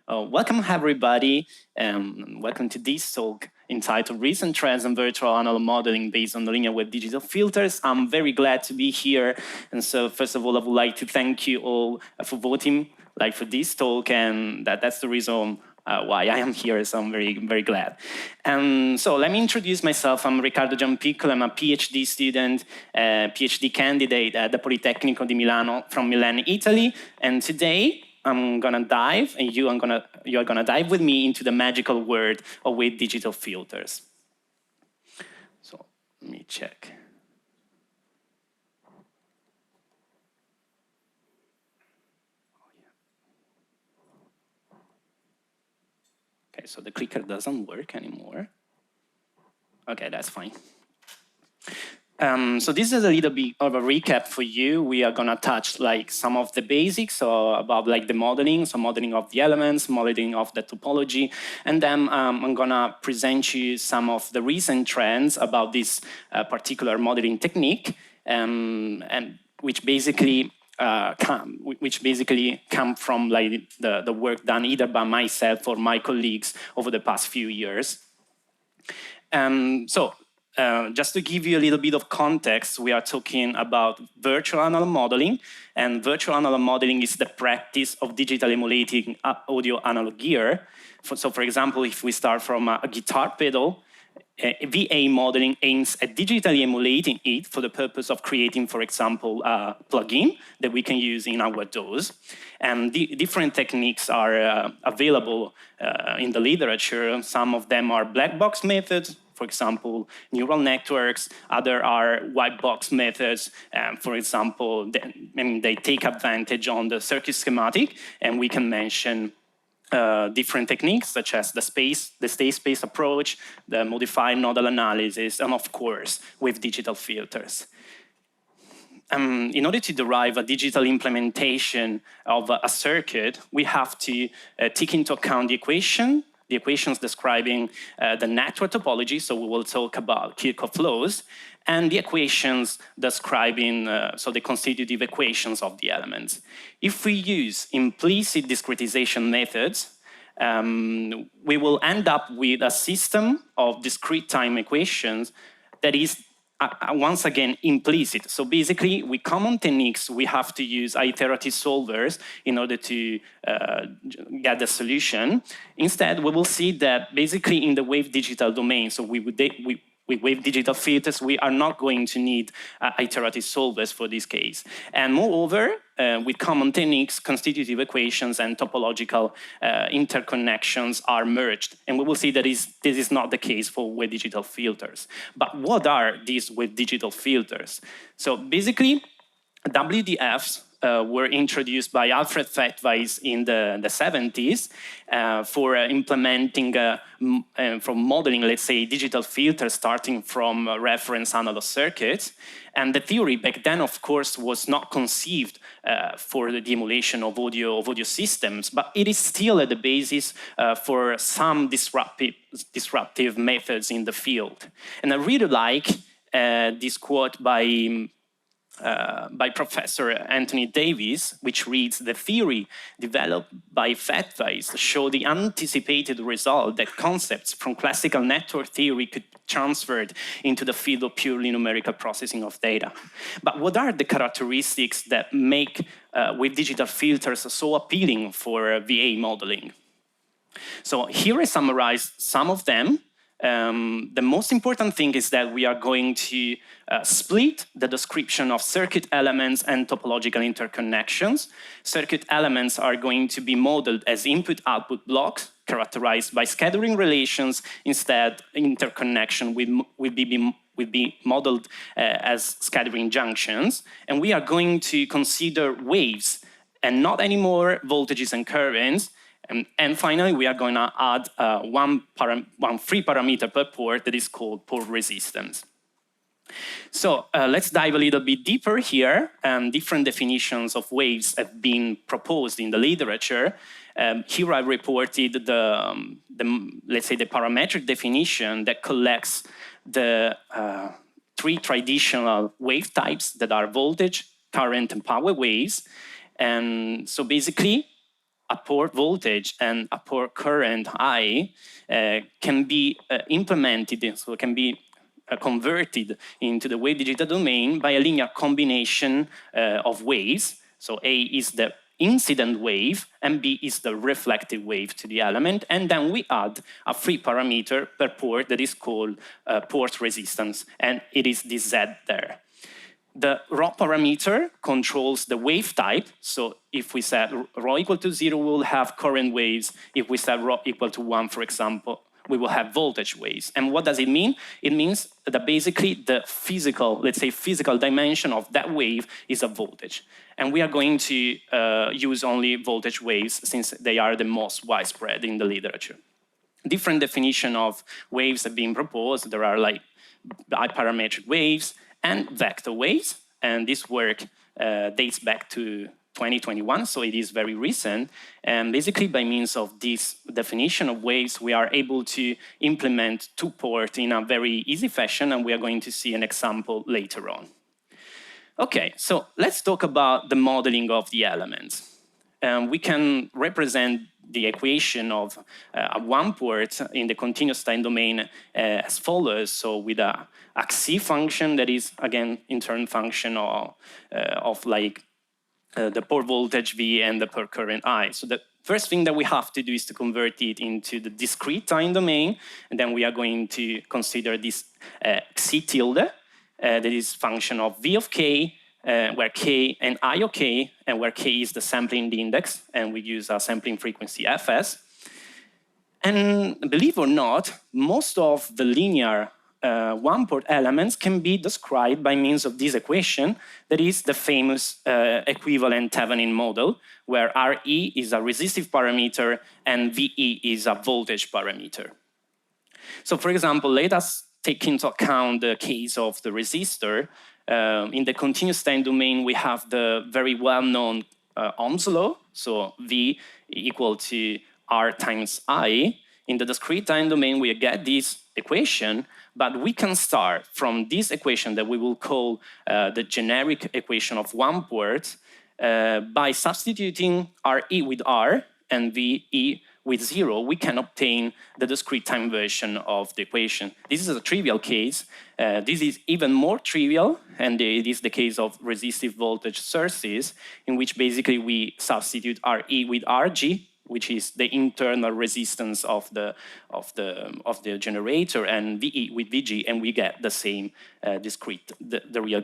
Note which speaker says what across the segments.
Speaker 1: Welcome everybody, welcome to this talk entitled Recent Trends in Virtual Analog Modeling Based on Linear with Digital Filters. I'm very glad to be here, and so first of all, I would like to thank you all for voting for this talk, and that's the reason why I am here, so I'm very glad. So let me introduce myself. I'm Riccardo Giampiccolo. I'm a PhD student, PhD candidate at the Politecnico di Milano from Milan, Italy, and today I'm gonna dive, and you are gonna dive with me into the magical world of wave digital filters. So let me check. Okay, so the clicker doesn't work anymore. Okay, that's fine. So this is a little bit of a recap for you. We are gonna touch some of the basics about the modeling, so modeling of the elements, modeling of the topology, and then I'm gonna present you some of the recent trends about this particular modeling technique, and which basically come from the work done either by myself or my colleagues over the past few years. Just to give you a little bit of context, we are talking about virtual analog modeling, and virtual analog modeling is the practice of digital emulating audio analog gear. So for example, if we start from a guitar pedal, VA modeling aims at digitally emulating it for the purpose of creating, for example, a plugin that we can use in our DAWs. And different techniques are available in the literature. Some of them are black box methods, for example, neural networks. Other are white box methods. For example, they take advantage on the circuit schematic, and we can mention different techniques such as the state space approach, the modified nodal analysis, and of course, with digital filters. In order to derive a digital implementation of a circuit, we have to take into account the equations describing the network topology, so we will talk about Kirchhoff laws, and the equations describing the constitutive equations of the elements. If we use implicit discretization methods, we will end up with a system of discrete time equations that is once again implicit. So basically, with common techniques, we have to use iterative solvers in order to get the solution. Instead, we will see that basically in the wave digital domain, so with wave digital filters, we are not going to need iterative solvers for this case. And moreover, with common techniques, constitutive equations and topological interconnections are merged. And we will see that this is not the case for wave digital filters. But what are these wave digital filters? So basically, WDFs were introduced by Alfred Fettweis in the 70s for implementing, from modeling, let's say, digital filters starting from reference analog circuits. And the theory back then, of course, was not conceived for the emulation of audio systems, but it is still at the basis for some disruptive methods in the field. And I really like this quote by Professor Anthony Davis, which reads, "The theory developed by Fettweis showed the anticipated result that concepts from classical network theory could be transferred into the field of purely numerical processing of data." But what are the characteristics that make wave digital filters so appealing for VA modeling? So here I summarized some of them. The most important thing is that we are going to split the description of circuit elements and topological interconnections. Circuit elements are going to be modeled as input-output blocks characterized by scattering relations. Instead, interconnection will be modeled as scattering junctions. And we are going to consider waves and not anymore voltages and currents. And finally, we are going to add one free parameter per port that is called port resistance. So let's dive a little bit deeper here. Different definitions of waves have been proposed in the literature. Here I reported let's say the parametric definition that collects the three traditional wave types that are voltage, current, and power waves. And so basically, a port voltage and a port current I can be implemented, so it can be converted into the wave digital domain by a linear combination of waves. So A is the incident wave, and B is the reflective wave to the element, and then we add a free parameter per port that is called port resistance, and it is this Z there. The rho parameter controls the wave type, so if we set rho equal to 0, we will have current waves. If we set rho equal to 1, for example, we will have voltage waves. And what does it mean? It means that basically the physical, let's say physical dimension of that wave is a voltage. And we are going to use only voltage waves since they are the most widespread in the literature. Different definition of waves have been proposed. There are like biparametric waves and vector waves. And this work dates back to 2021, so it is very recent. And basically, by means of this definition of waves, we are able to implement two-port in a very easy fashion, and we are going to see an example later on. Okay, so let's talk about the modeling of the elements. We can represent the equation of one port in the continuous time domain as follows. So with a xc function that is, again, in turn function of like the port voltage V and the port current I. So the first thing that we have to do is to convert it into the discrete time domain, and then we are going to consider this xc tilde, that is function of V of k, where k and I of k, and where k is the sampling index, and we use a sampling frequency fs. And believe it or not, most of the linear one-port elements can be described by means of this equation that is the famous equivalent Thevenin model, where Re is a resistive parameter and Ve is a voltage parameter. So for example, let us take into account the case of the resistor. In the continuous time domain, we have the very well-known Ohm's law, so V equal to R times I. In the discrete time domain, we get this equation, but we can start from this equation that we will call the generic equation of one port by substituting Re with R and Ve with 0, we can obtain the discrete time version of the equation. This is a trivial case. This is even more trivial, and it is the case of resistive voltage sources, in which basically we substitute Re with Rg, which is the internal resistance of the generator, and Ve with Vg, and we get the same discrete, the real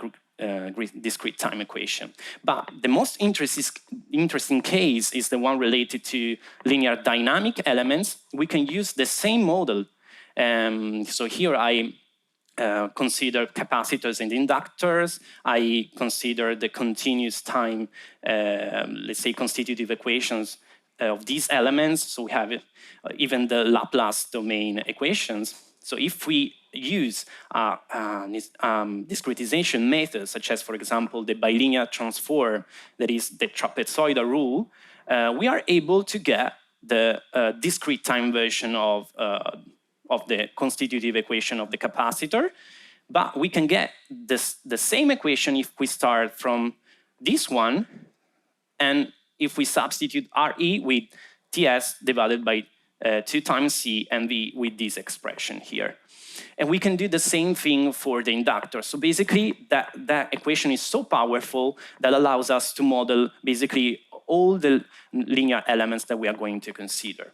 Speaker 1: discrete time equation. But the most interesting case is the one related to linear dynamic elements. We can use the same model. So here I consider capacitors and inductors. I consider the continuous time, let's say, constitutive equations of these elements. So we have even the Laplace domain equations. So if we use discretization methods, such as, for example, the bilinear transform, that is the trapezoidal rule, we are able to get the discrete time version of the constitutive equation of the capacitor. But we can get the same equation if we start from this one, and if we substitute Re with Ts divided by 2 times C and V with this expression here. And we can do the same thing for the inductor. So basically, that equation is so powerful that allows us to model basically all the linear elements that we are going to consider.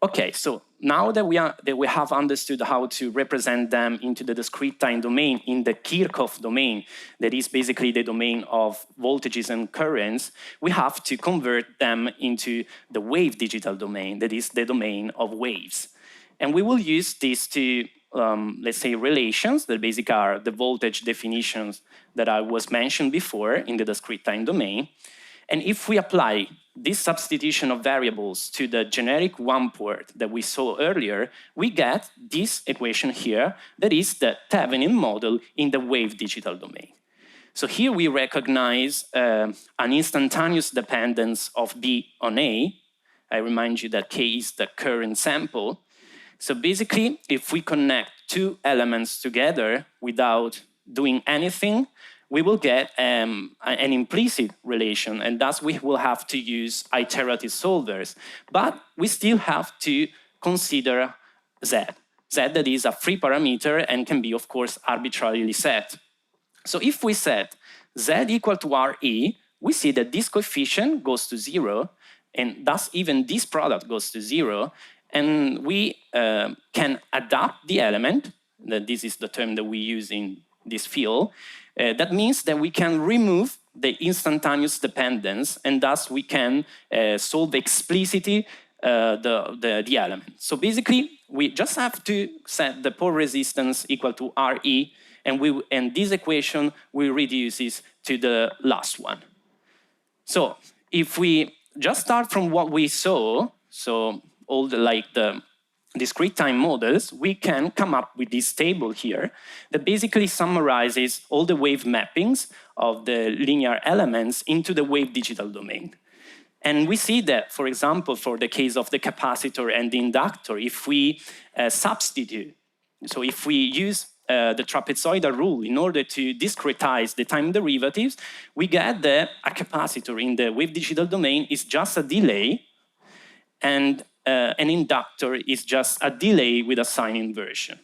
Speaker 1: Okay, so now that we have understood how to represent them into the discrete time domain in the Kirchhoff domain, that is basically the domain of voltages and currents, we have to convert them into the wave digital domain, that is the domain of waves. And we will use these two, let's say, relations that basically are the voltage definitions that I was mentioned before in the discrete time domain. And if we apply this substitution of variables to the generic one port that we saw earlier, we get this equation here that is the Thevenin model in the wave digital domain. So here we recognize an instantaneous dependence of B on A. I remind you that K is the current sample. So basically, if we connect two elements together without doing anything, we will get an implicit relation, and thus we will have to use iterative solvers. But we still have to consider Z. Z that is a free parameter and can be, of course, arbitrarily set. So if we set Z equal to Re, we see that this coefficient goes to 0, and thus even this product goes to 0, and we can adapt the element, that this is the term that we use in this field. That means that we can remove the instantaneous dependence, and thus we can solve explicitly the element. So basically, we just have to set the pore resistance equal to Re, and this equation will reduce to the last one. So if we just start from what we saw, so all the discrete time models, we can come up with this table here that basically summarizes all the wave mappings of the linear elements into the wave digital domain. And we see that, for example, for the case of the capacitor and the inductor, if we substitute, so if we use the trapezoidal rule in order to discretize the time derivatives, we get that a capacitor in the wave digital domain is just a delay, and an inductor is just a delay with a sign inversion.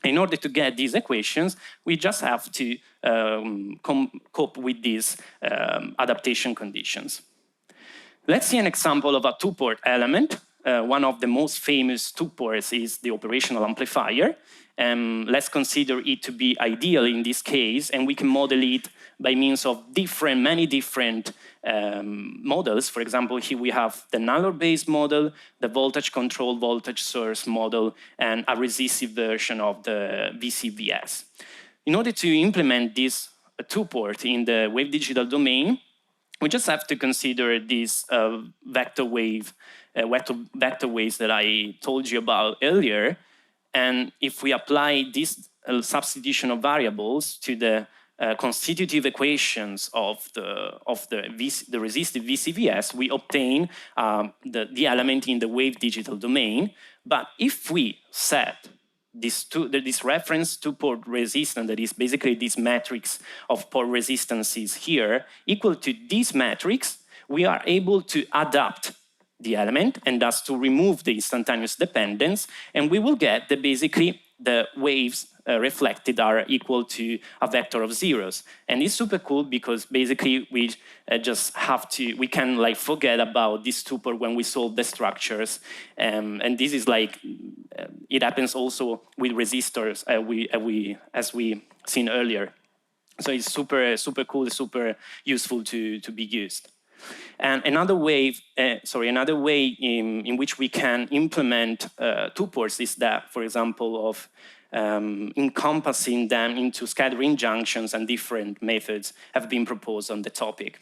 Speaker 1: In order to get these equations, we just have to cope with these adaptation conditions. Let's see an example of a two-port element. One of the most famous two-ports is the operational amplifier. Let's consider it to be ideal in this case, and we can model it by means of many different models. For example, here we have the Nalor-based model, the voltage-controlled voltage source model, and a resistive version of the VCVS. In order to implement this two-port in the wave digital domain, we just have to consider these vector waves that I told you about earlier. And if we apply this substitution of variables to the constitutive equations of the resistive VCVS, we obtain the element in the wave digital domain. But if we set this reference two-port resistance, that is basically this matrix of port resistances here, equal to this matrix, we are able to adapt the element and thus to remove the instantaneous dependence, and we will get that basically the waves reflected are equal to a vector of zeros. And it's super cool because basically we just have to, we can like forget about this two-port when we solve the structures. And this is like, it happens also with resistors as we seen earlier. So it's super cool, super useful to be used. And another way in which we can implement two-ports is that, for example, of encompassing them into scattering junctions, and different methods have been proposed on the topic.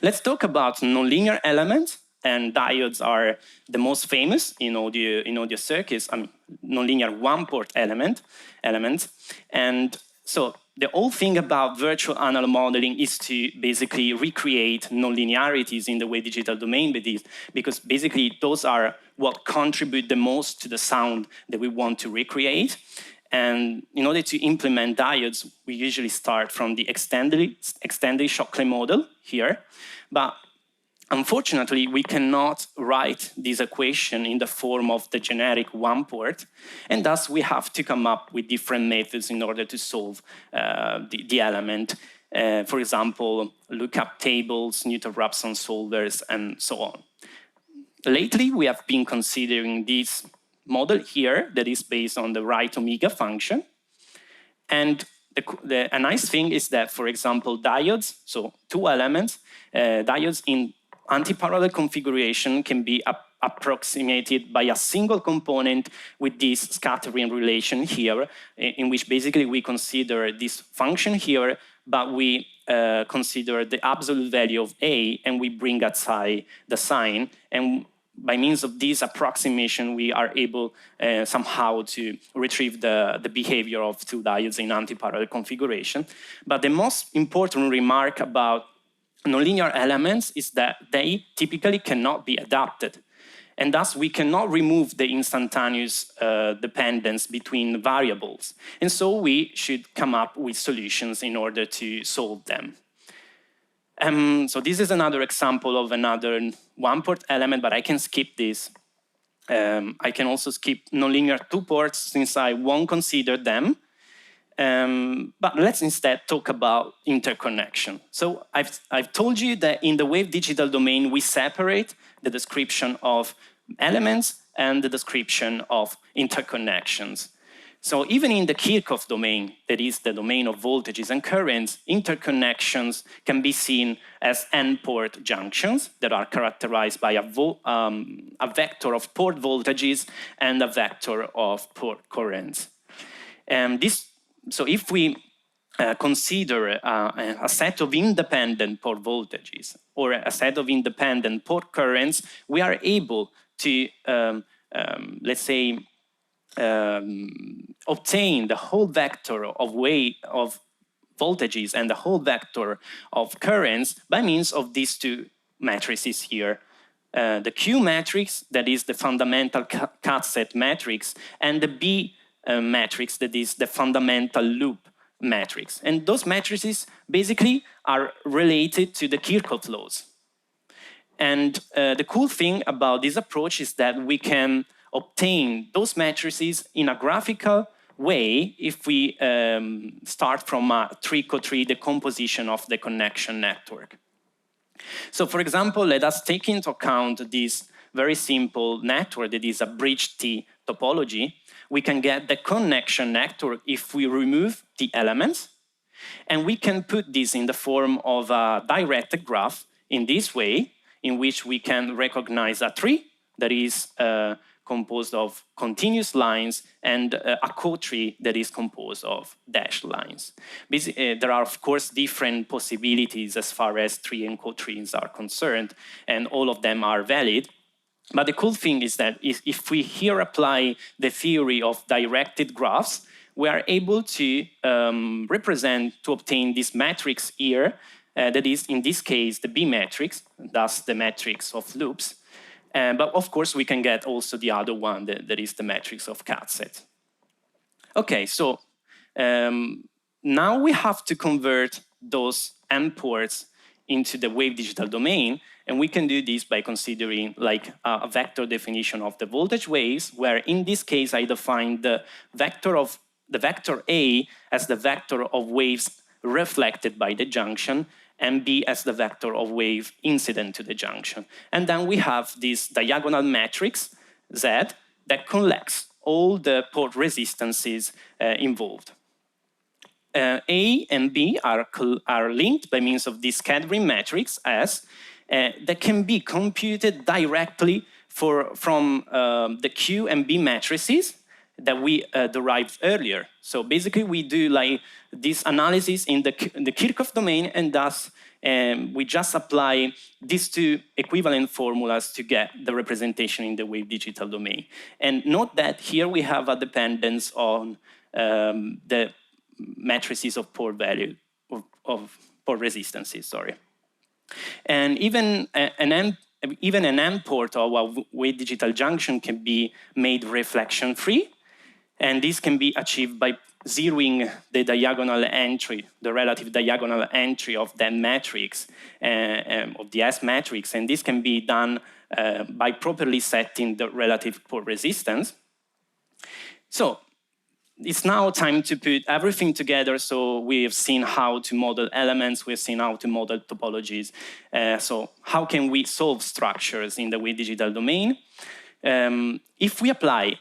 Speaker 1: Let's talk about nonlinear elements, and diodes are the most famous in audio circuits. Nonlinear one-port elements, and so the whole thing about virtual analog modeling is to basically recreate nonlinearities in the wave digital domain, because basically those are what contribute the most to the sound that we want to recreate. And in order to implement diodes, we usually start from the extended Shockley model here. But unfortunately, we cannot write this equation in the form of the generic one-port, and thus we have to come up with different methods in order to solve the element. For example, lookup tables, Newton-Raphson solvers, and so on. Lately, we have been considering this model here that is based on the right omega function. And a nice thing is that, for example, diodes, so two elements, diodes in anti-parallel configuration can be approximated by a single component with this scattering relation here, in which basically we consider this function here, but we consider the absolute value of A, and we bring aside the sign. And by means of this approximation, we are able somehow to retrieve the behavior of two diodes in anti-parallel configuration. But the most important remark about nonlinear elements is that they typically cannot be adapted. And thus, we cannot remove the instantaneous dependence between variables. And so we should come up with solutions in order to solve them. So this is another example of another one-port element, but I can skip this. I can also skip nonlinear two-ports since I won't consider them. But let's instead talk about interconnection. So I've told you that in the wave digital domain, we separate the description of elements and the description of interconnections. So even in the Kirchhoff domain, that is the domain of voltages and currents, interconnections can be seen as n-port junctions that are characterized by a vector of port voltages and a vector of port currents. So if we consider a set of independent port voltages or a set of independent port currents, we are able to, let's say, obtain the whole vector of voltages and the whole vector of currents by means of these two matrices here. The Q matrix, that is the fundamental cut set matrix, and the B matrix, that is the fundamental loop matrix. And those matrices basically are related to the Kirchhoff laws. And the cool thing about this approach is that we can obtain those matrices in a graphical way if we start from a trick-or-treat decomposition of the connection network. So for example, let us take into account this very simple network that is a bridge T topology. We can get the connection network if we remove the elements, and we can put this in the form of a directed graph in this way, in which we can recognize a tree that is composed of continuous lines and a co-tree that is composed of dashed lines. There are, of course, different possibilities as far as tree and co-trees are concerned, and all of them are valid. But the cool thing is that if we here apply the theory of directed graphs, we are able to to obtain this matrix here, that is, in this case, the B matrix, thus the matrix of loops. But of course, we can get also the other one, that is the matrix of cut set. Okay, so now we have to convert those M ports into the wave digital domain, and we can do this by considering like a vector definition of the voltage waves, where in this case I define the vector A as the vector of waves reflected by the junction, and B as the vector of wave incident to the junction. And then we have this diagonal matrix, Z, that collects all the port resistances involved. A and B are linked by means of this scattering matrix S that can be computed directly from the Q and B matrices that we derived earlier. So basically, we do like this analysis in the Kirchhoff domain, and thus we just apply these two equivalent formulas to get the representation in the wave digital domain. And note that here we have a dependence on the matrices of port value, of port resistances, sorry. And even an M port of a wave digital junction can be made reflection-free, and this can be achieved by zeroing the diagonal entry, the relative diagonal entry of that matrix, of the S matrix, and this can be done by properly setting the relative port resistance. So it's now time to put everything together. So we have seen how to model elements, we've seen how to model topologies. So how can we solve structures in the wave digital domain? If we apply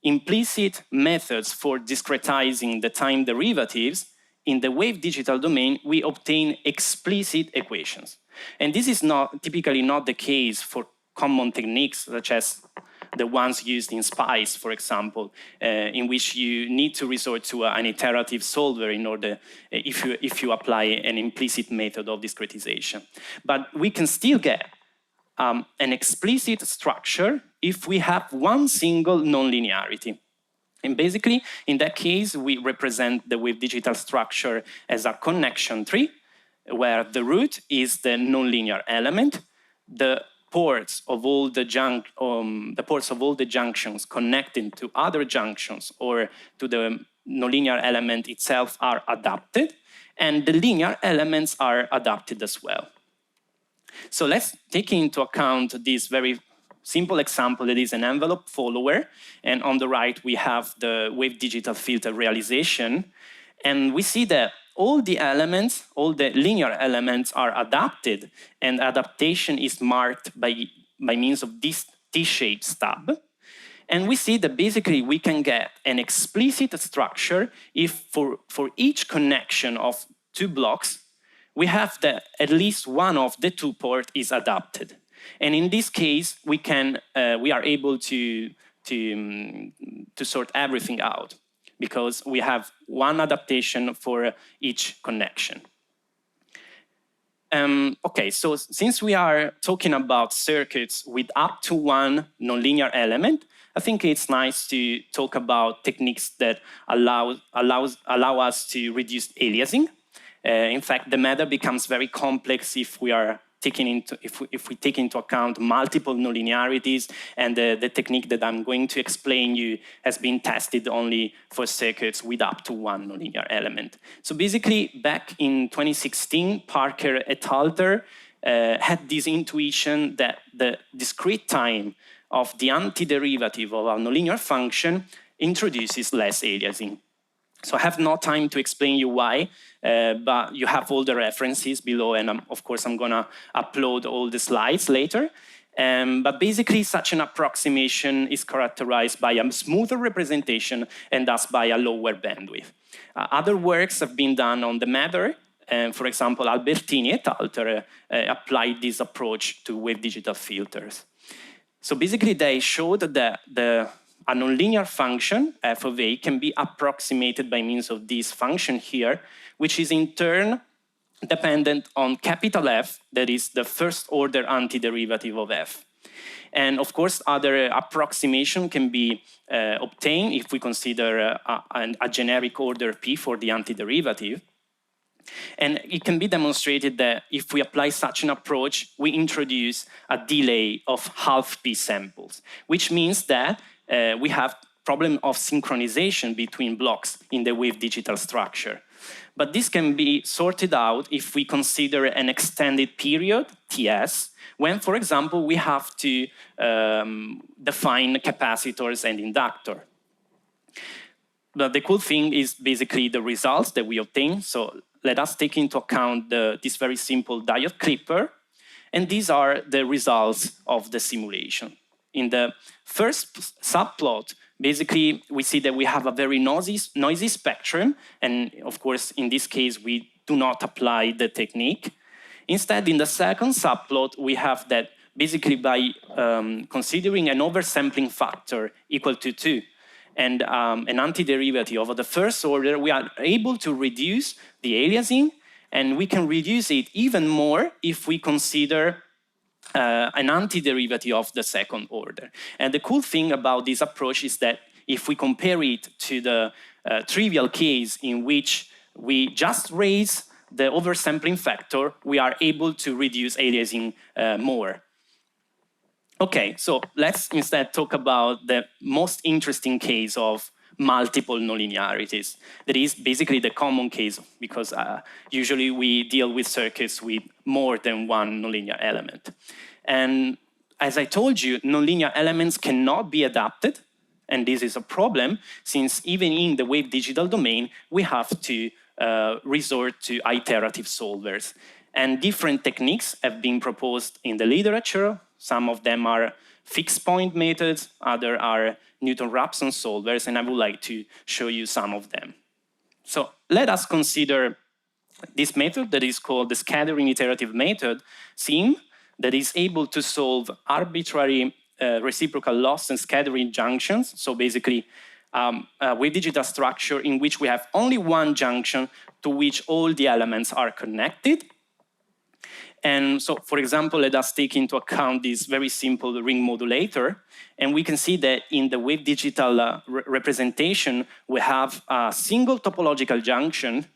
Speaker 1: implicit methods for discretizing the time derivatives, in the wave digital domain, we obtain explicit equations. And this is typically not the case for common techniques, such as the ones used in SPICE, for example, in which you need to resort to an iterative solver in order, if you apply an implicit method of discretization. But we can still get an explicit structure if we have one single nonlinearity. And basically, in that case, we represent the wave digital structure as a connection tree, where the root is the nonlinear element, the ports of all the ports of all the junctions connecting to other junctions or to the nonlinear element itself are adapted, and the linear elements are adapted as well. So let's take into account this very simple example that is an envelope follower, and on the right we have the wave digital filter realization, and we see that all the elements, all the linear elements are adapted, and adaptation is marked by means of this T-shaped stub. And we see that basically we can get an explicit structure if for each connection of two blocks, we have that at least one of the two ports is adapted. And in this case, we are able to sort everything out, because we have one adaptation for each connection. Okay, so since we are talking about circuits with up to one nonlinear element, I think it's nice to talk about techniques that allow us to reduce aliasing. In fact, the matter becomes very complex if we are if we take into account multiple nonlinearities, and the technique that I'm going to explain you has been tested only for circuits with up to one nonlinear element. So basically, back in 2016, Parker et al. Had this intuition that the discrete time of the antiderivative of a nonlinear function introduces less aliasing. So I have no time to explain you why, but you have all the references below, and of course I'm gonna upload all the slides later. But basically such an approximation is characterized by a smoother representation and thus by a lower bandwidth. Other works have been done on the matter. For example, Albertini et al. Applied this approach to wave digital filters. So basically they showed that a nonlinear function, f of a, can be approximated by means of this function here, which is in turn dependent on capital F, that is the first order antiderivative of f. And of course, other approximation can be obtained if we consider a generic order P for the antiderivative. And it can be demonstrated that if we apply such an approach, we introduce a delay of half P samples, which means that we have problem of synchronization between blocks in the wave digital structure. But this can be sorted out if we consider an extended period, Ts, when, for example, we have to define capacitors and inductor. But the cool thing is basically the results that we obtain. So let us take into account this very simple diode clipper. And these are the results of the simulation. In the first subplot, basically, we see that we have a very noisy spectrum. And of course, in this case, we do not apply the technique. Instead, in the second subplot, we have that basically by considering an oversampling factor equal to 2 and an antiderivative of the first order, we are able to reduce the aliasing, and we can reduce it even more if we consider an antiderivative of the second order. And the cool thing about this approach is that if we compare it to the trivial case in which we just raise the oversampling factor, we are able to reduce aliasing more. Okay, so let's instead talk about the most interesting case of multiple nonlinearities. That is basically the common case, because usually we deal with circuits with more than one nonlinear element. And as I told you, nonlinear elements cannot be adapted, and this is a problem, since even in the wave digital domain, we have to resort to iterative solvers. And different techniques have been proposed in the literature. Some of them are fixed point methods, others are Newton-Raphson solvers, and I would like to show you some of them. So let us consider this method that is called the scattering iterative method, SIM, that is able to solve arbitrary reciprocal loss and scattering junctions. So basically, a wave digital structure in which we have only one junction to which all the elements are connected. And so, for example, let us take into account this very simple ring modulator. And we can see that in the wave digital representation, we have a single topological junction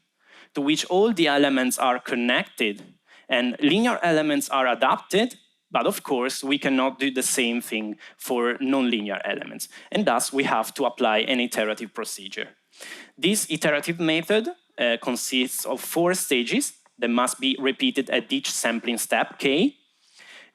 Speaker 1: to which all the elements are connected. And linear elements are adapted, But of course, we cannot do the same thing for nonlinear elements. And thus, we have to apply an iterative procedure. This iterative method consists of 4 stages that must be repeated at each sampling step, k.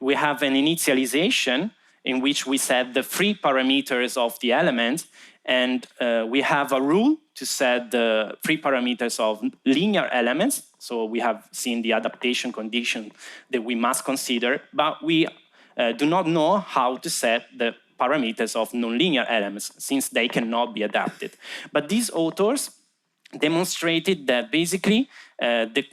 Speaker 1: We have an initialization in which we set the free parameters of the element, and we have a rule to set the free parameters of linear elements. So we have seen the adaptation condition that we must consider, but we do not know how to set the parameters of nonlinear elements, since they cannot be adapted. But these authors demonstrated that basically the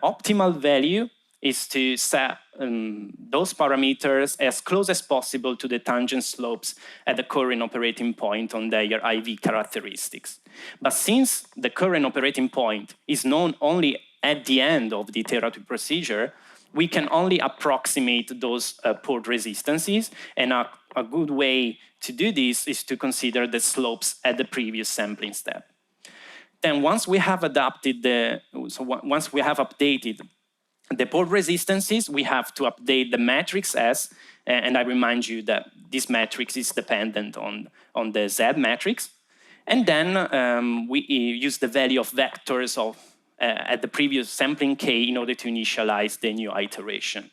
Speaker 1: optimal value is to set those parameters as close as possible to the tangent slopes at the current operating point on their IV characteristics. But since the current operating point is known only at the end of the iterative procedure, we can only approximate those port resistances, and a good way to do this is to consider the slopes at the previous sampling step. Then once we have updated the port resistances, we have to update the matrix S, and I remind you that this matrix is dependent on the Z matrix. And then we use the value of vectors of at the previous sampling k in order to initialize the new iteration.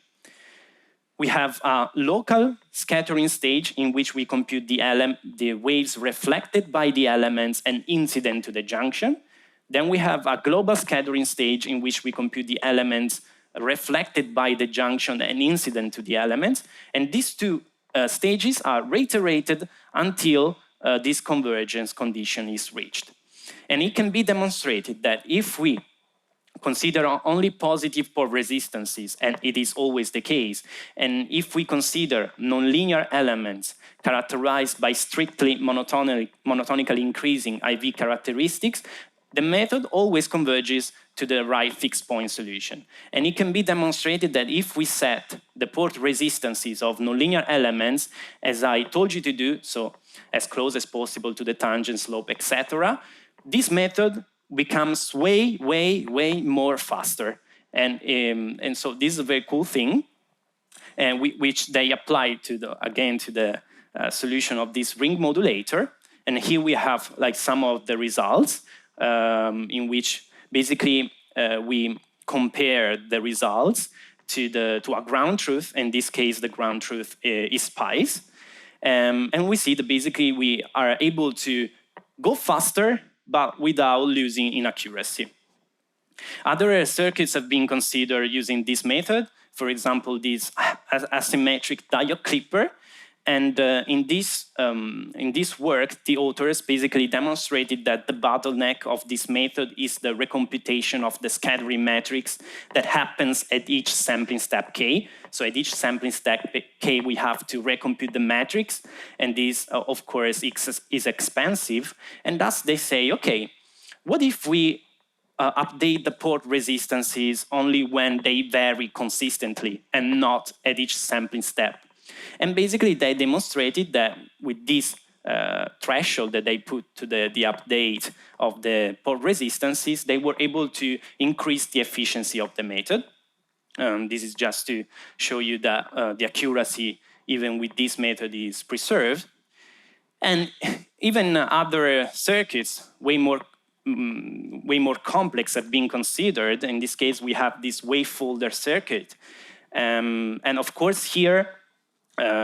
Speaker 1: We have a local scattering stage in which we compute the waves reflected by the elements and incident to the junction. Then we have a global scattering stage in which we compute the elements reflected by the junction and incident to the elements. And these 2 stages are reiterated until this convergence condition is reached. And it can be demonstrated that if we consider only positive port resistances, and it is always the case, and if we consider nonlinear elements characterized by strictly monotonically increasing IV characteristics, the method always converges to the right fixed point solution. And it can be demonstrated that if we set the port resistances of nonlinear elements, as I told you to do, so as close as possible to the tangent slope, etc., this method becomes way more faster. And so this is a very cool thing, and which they apply to the solution of this ring modulator. And here we have like some of the results in which basically we compare the results to a ground truth. In this case, the ground truth is spice. And we see that basically we are able to go faster, but without losing in accuracy. Other circuits have been considered using this method. For example, this asymmetric diode clipper. And in this work, the authors basically demonstrated that the bottleneck of this method is the recomputation of the scattering matrix that happens at each sampling step k. So at each sampling step k, we have to recompute the matrix, and this, of course, is expensive. And thus they say, okay, what if we update the port resistances only when they vary consistently and not at each sampling step? And basically, they demonstrated that with this threshold that they put to the update of the port resistances, they were able to increase the efficiency of the method. This is just to show you that the accuracy, even with this method, is preserved. And even other circuits, way more complex, have been considered. In this case, we have this wave folder circuit. And of course, here,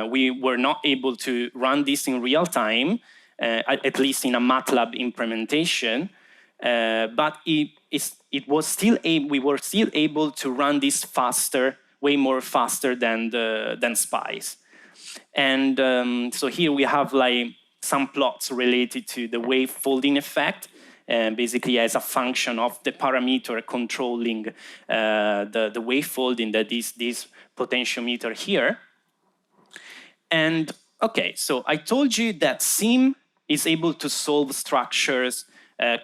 Speaker 1: we were not able to run this in real time, at least in a MATLAB implementation, but we were still able to run this faster, way more faster than SPICE. And so here we have like some plots related to the wave folding effect, basically as a function of the parameter controlling the wave folding, that is this potentiometer here. And okay, so I told you that SIM is able to solve structures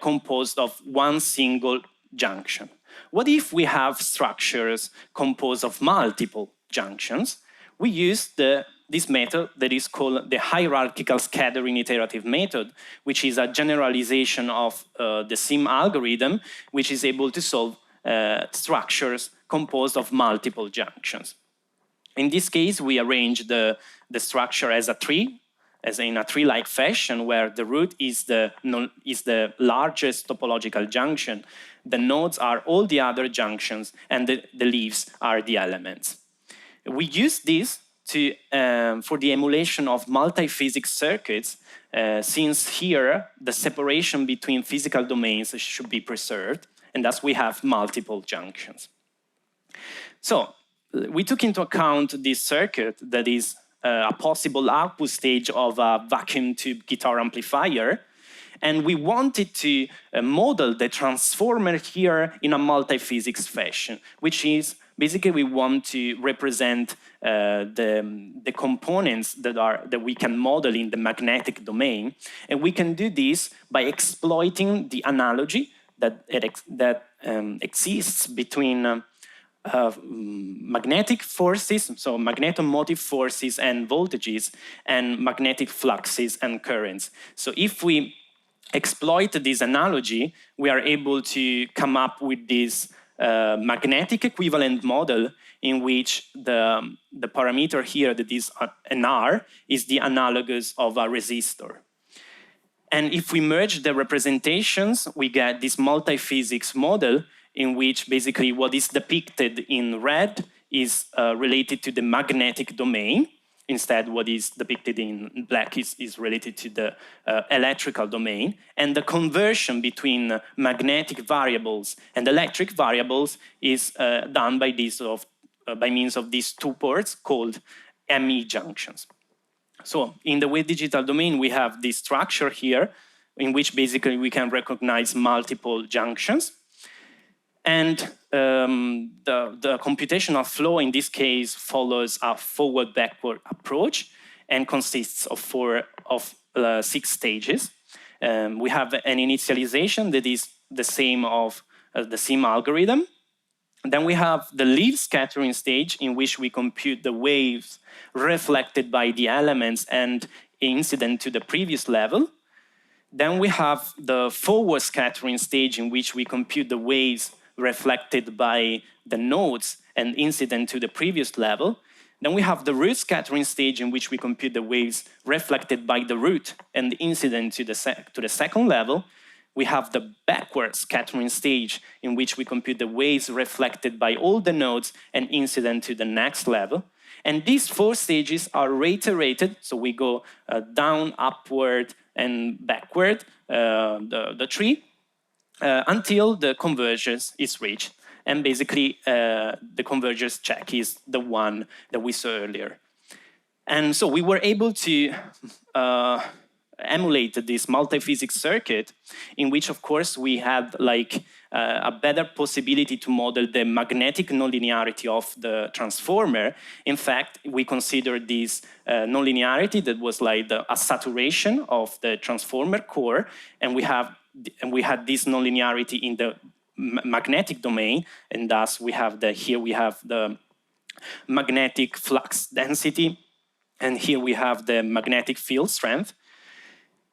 Speaker 1: composed of one single junction. What if we have structures composed of multiple junctions? We use this method that is called the hierarchical scattering iterative method, which is a generalization of the SIM algorithm, which is able to solve structures composed of multiple junctions. In this case, we arrange the structure as a tree, as in a tree-like fashion, where the root is the largest topological junction. The nodes are all the other junctions, and the leaves are the elements. We use this for the emulation of multi-physics circuits, since here the separation between physical domains should be preserved, and thus we have multiple junctions. So we took into account this circuit that is a possible output stage of a vacuum tube guitar amplifier, and we wanted to model the transformer here in a multi-physics fashion, which is basically we want to represent the components that we can model in the magnetic domain, and we can do this by exploiting the analogy that exists between magnetic forces, so magnetomotive forces and voltages, and magnetic fluxes and currents. So if we exploit this analogy, we are able to come up with this magnetic equivalent model in which the parameter here, that is an R, is the analogous of a resistor. And if we merge the representations, we get this multi-physics model in which basically what is depicted in red is related to the magnetic domain. Instead, what is depicted in black is related to the electrical domain. And the conversion between magnetic variables and electric variables is done by means of these two ports called ME junctions. So in the wave digital domain, we have this structure here in which basically we can recognize multiple junctions. And the computational flow in this case follows a forward-backward approach and consists of 6 stages. We have an initialization that is the same of the SIM algorithm. Then we have the leaf scattering stage in which we compute the waves reflected by the elements and incident to the previous level. Then we have the forward scattering stage in which we compute the waves reflected by the nodes and incident to the previous level. Then we have the root scattering stage in which we compute the waves reflected by the root and incident to the second level. We have the backward scattering stage in which we compute the waves reflected by all the nodes and incident to the next level. And these 4 stages are reiterated, so we go down, upward, and backward, the tree, until the convergence is reached. And basically, the convergence check is the one that we saw earlier. And so we were able to emulate this multi-physics circuit in which, of course, we had like a better possibility to model the magnetic nonlinearity of the transformer. In fact, we considered this nonlinearity that was like a saturation of the transformer core, and we had this nonlinearity in the magnetic domain, and thus here we have the magnetic flux density, and here we have the magnetic field strength.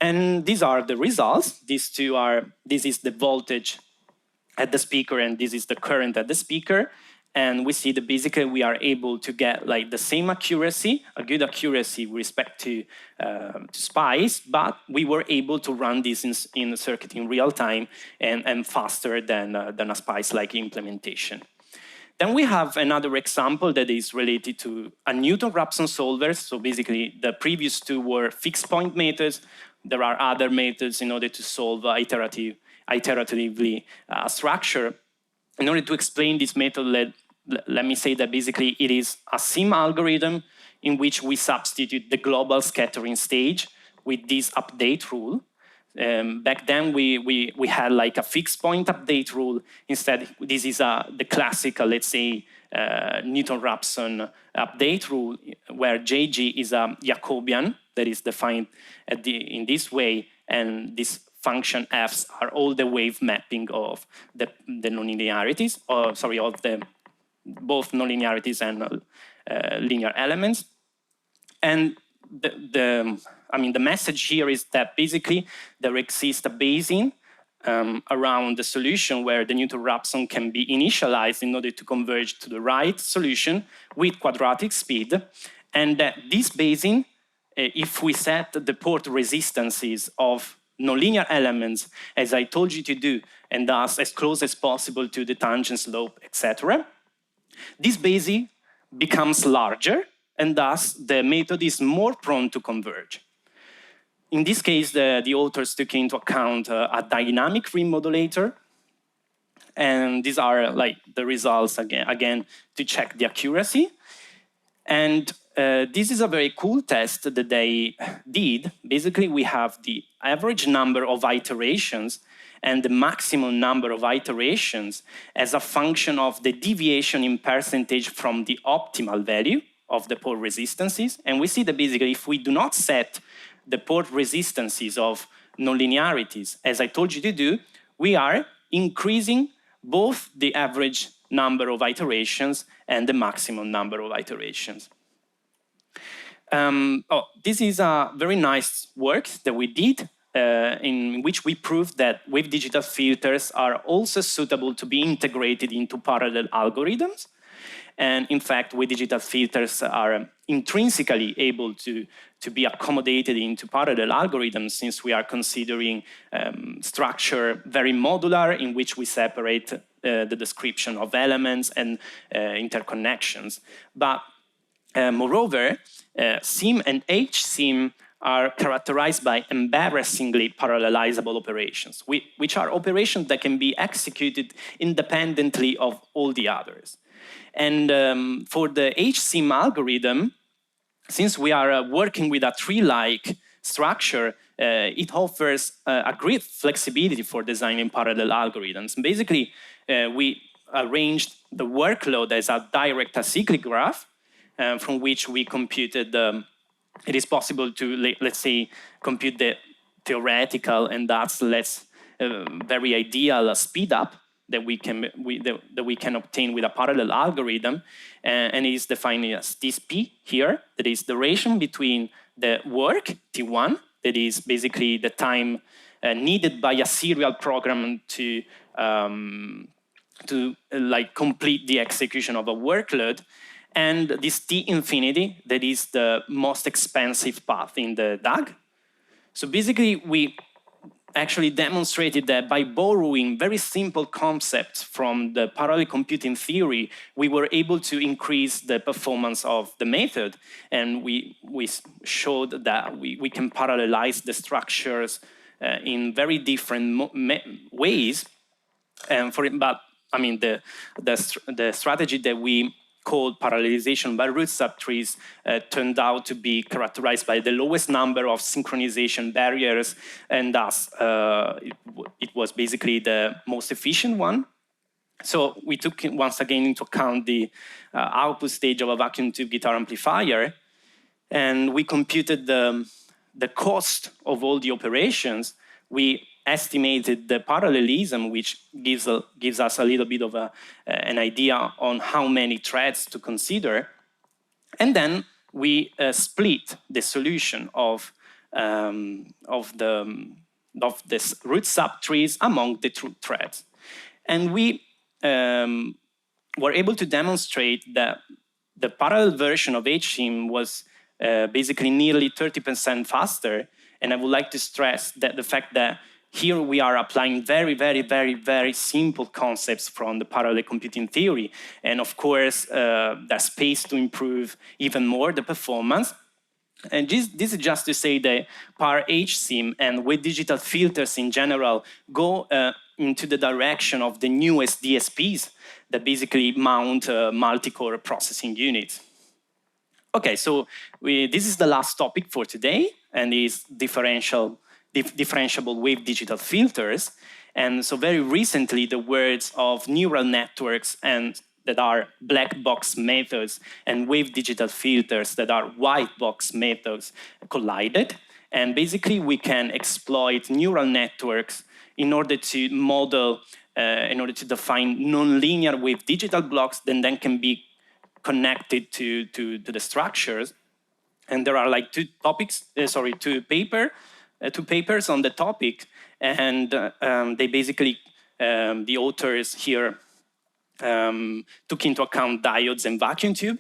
Speaker 1: And these are the results. This is the voltage at the speaker, and this is the current at the speaker. And we see that basically we are able to get like the same accuracy, a good accuracy with respect to SPICE, but we were able to run this in the circuit in real time and faster than a SPICE-like implementation. Then we have another example that is related to a Newton-Raphson solver. So basically the previous 2 were fixed point methods. There are other methods in order to solve iteratively structure. In order to explain this method, let me say that basically it is a SIM algorithm in which we substitute the global scattering stage with this update rule. Back then, we had like a fixed point update rule. Instead, this is the classical, let's say, Newton-Raphson update rule, where JG is a Jacobian that is defined in this way, and this function f's are all the wave mapping of the nonlinearities, of both nonlinearities and linear elements. And the message here is that basically there exists a basin around the solution where the Newton-Raphson can be initialized in order to converge to the right solution with quadratic speed. And that this basing, if we set the port resistances of nonlinear elements, as I told you to do, and thus as close as possible to the tangent slope, etc., this basing becomes larger, and thus the method is more prone to converge. In this case, the authors took into account a dynamic ring modulator, and these are like the results again to check the accuracy. And this is a very cool test that they did. Basically, we have the average number of iterations and the maximum number of iterations as a function of the deviation in percentage from the optimal value of the port resistances. And we see that basically if we do not set the port resistances of nonlinearities, as I told you to do, we are increasing both the average number of iterations and the maximum number of iterations. This is a very nice work that we did in which we proved that wave digital filters are also suitable to be integrated into parallel algorithms. And in fact, wave digital filters are intrinsically able to be accommodated into parallel algorithms, since we are considering structure very modular, in which we separate the description of elements and interconnections. But moreover, SIM and HSIM are characterized by embarrassingly parallelizable operations, which are operations that can be executed independently of all the others. And for the HSIM algorithm, since we are working with a tree-like structure, it offers a great flexibility for designing parallel algorithms. Basically, we arranged the workload as a direct acyclic graph, from which we computed it is possible to, let's say, compute the theoretical and that's very ideal speed up that we can obtain with a parallel algorithm, and it is defined as this P here, that is the relation between the work, T1, that is basically the time needed by a serial program to like complete the execution of a workload, and this T infinity, that is the most expensive path in the DAG. So basically, we actually demonstrated that by borrowing very simple concepts from the parallel computing theory, we were able to increase the performance of the method. And we showed that we can parallelize the structures in very different ways. But I mean, the strategy that we called parallelization by root subtrees turned out to be characterized by the lowest number of synchronization barriers, and thus it was basically the most efficient one. So we took once again into account the output stage of a vacuum tube guitar amplifier, and we computed the cost of all the operations. We estimated the parallelism, which gives us a little bit of an idea on how many threads to consider. And then we split the solution of this root subtrees among the two threads. And we were able to demonstrate that the parallel version of HSIM was basically nearly 30% faster. And I would like to stress that the fact that here we are applying very, very, very, very simple concepts from the parallel computing theory. And of course, there's space to improve even more the performance. And this is just to say that HSIM and with digital filters in general go into the direction of the newest DSPs that basically mount multi-core processing units. Okay, so this is the last topic for today, and is differentiable wave digital filters. And so very recently, the words of neural networks and that are black box methods and wave digital filters that are white box methods collided. And basically, we can exploit neural networks in order to model, in order to define nonlinear wave digital blocks that then can be connected to the structures. And there are like two papers two papers on the topic, and they basically, the authors here took into account diodes and vacuum tube.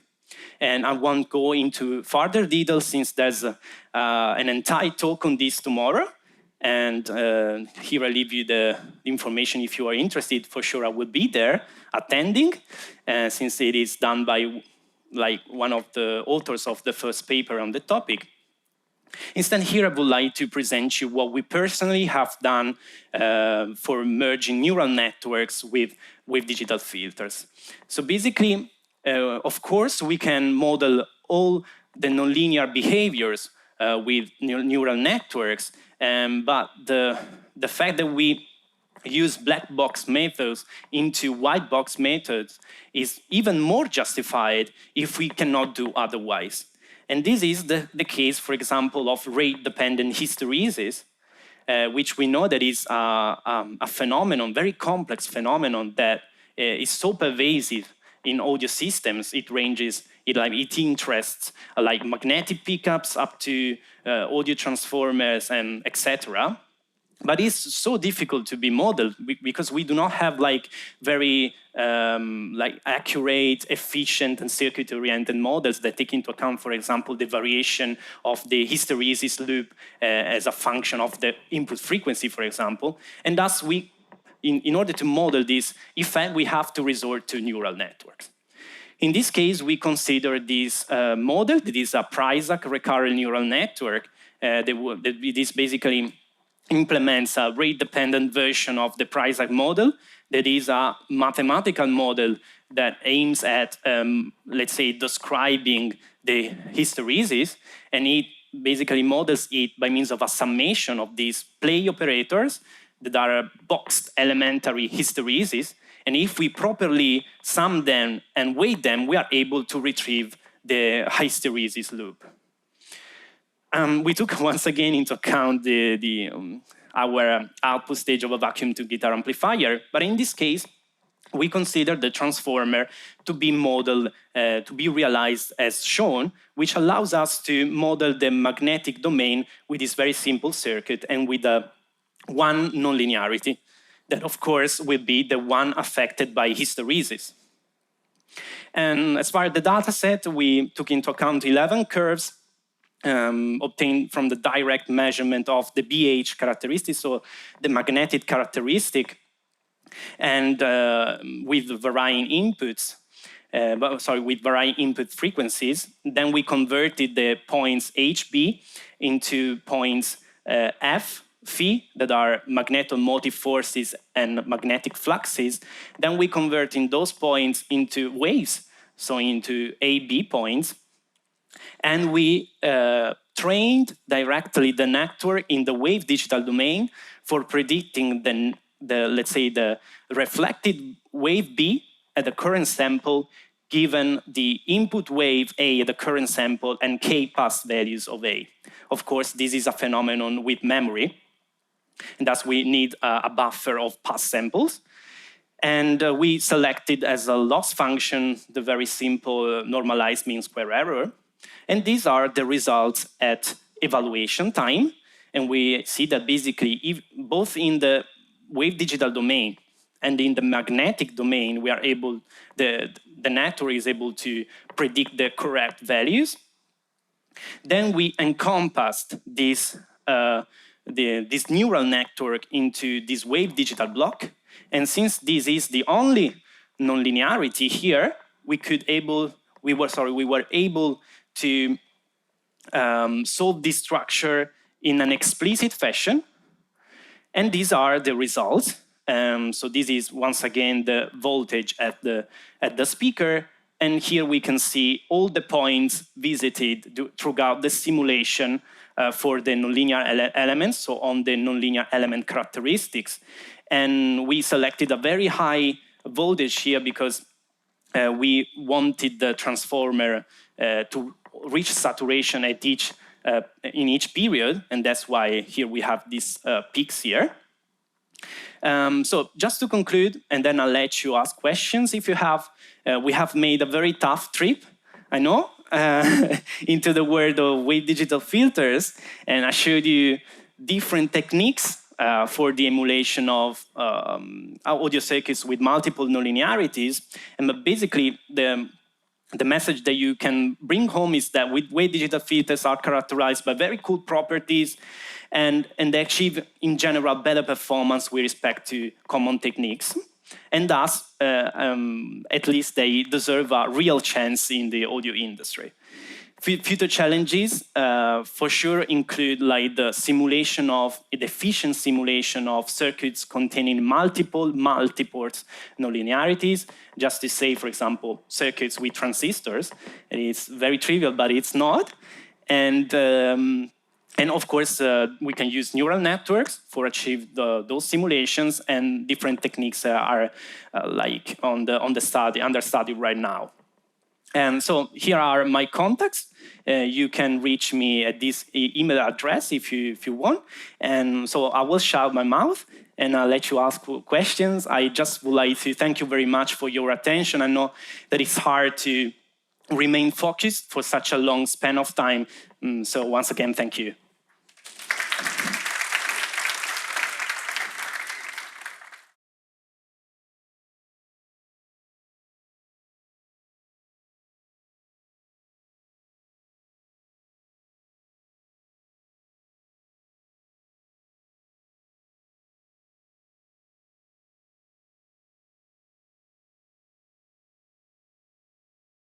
Speaker 1: And I won't go into further details since there's an entire talk on this tomorrow. And here I leave you the information if you are interested. For sure, I will be there attending, since it is done by one of the authors of the first paper on the topic. Instead, here I would like to present you what we personally have done for merging neural networks with digital filters. So basically, of course, we can model all the nonlinear behaviors with neural networks, but the fact that we use black box methods into white box methods is even more justified if we cannot do otherwise. And this is the case, for example, of rate-dependent hysteresis, which we know that is a phenomenon, very complex phenomenon that is so pervasive in audio systems. It ranges, it interests like magnetic pickups up to audio transformers and etc. But it's so difficult to be modeled because we do not have very accurate, efficient, and circuit-oriented models that take into account, for example, the variation of the hysteresis loop as a function of the input frequency, for example. And thus, in order to model this effect, we have to resort to neural networks. In this case, we consider this model that is a Pryzak recurrent neural network. This basically implements a rate-dependent version of the Pryzak model that is a mathematical model that aims at, let's say, describing the hysteresis, and it basically models it by means of a summation of these play operators that are boxed elementary hysteresis, and if we properly sum them and weight them, we are able to retrieve the hysteresis loop. We took once again into account our output stage of a vacuum tube guitar amplifier, but in this case, we consider the transformer to be modeled, to be realized as shown, which allows us to model the magnetic domain with this very simple circuit and with one nonlinearity, that of course will be the one affected by hysteresis. And as far as the data set, we took into account 11 curves obtained from the direct measurement of the BH characteristic, so the magnetic characteristic, and with varying inputs, with varying input frequencies. Then we converted the points HB into points F, phi, that are magnetomotive forces and magnetic fluxes. Then we converted those points into waves, so into AB points. And we trained directly the network in the wave digital domain for predicting let's say, the reflected wave B at the current sample, given the input wave A at the current sample and K past values of A. Of course, this is a phenomenon with memory, and thus we need a buffer of past samples. And we selected as a loss function the very simple normalized mean square error. And these are the results at evaluation time. And we see that basically, both in the wave digital domain and in the magnetic domain, we are able, the network is able to predict the correct values. Then we encompassed this, this neural network into this wave digital block. And since this is the only nonlinearity here, we were able to solve this structure in an explicit fashion. And these are the results. So this is, once again, the voltage at the speaker. And here we can see all the points visited throughout the simulation for the nonlinear elements, so on the nonlinear element characteristics. And we selected a very high voltage here because we wanted the transformer to reach saturation at in each period, and that's why here we have these peaks here. So just to conclude, and then I'll let you ask questions if you have, we have made a very tough trip, I know, into the world of wave digital filters, and I showed you different techniques for the emulation of audio circuits with multiple nonlinearities. And but basically, the message that you can bring home is that with way digital filters are characterized by very cool properties, and they achieve, in general, better performance with respect to common techniques. And thus, at least they deserve a real chance in the audio industry. Future challenges, for sure, include like the efficient simulation of circuits containing multiple multiport nonlinearities. Just to say, for example, circuits with transistors. It's very trivial, but it's not. And of course, we can use neural networks for achieve those simulations, and different techniques are like under study right now. And so here are my contacts. You can reach me at this email address if you want. And so I will shut my mouth and I'll let you ask questions. I just would like to thank you very much for your attention. I know that it's hard to remain focused for such a long span of time. So once again, thank you.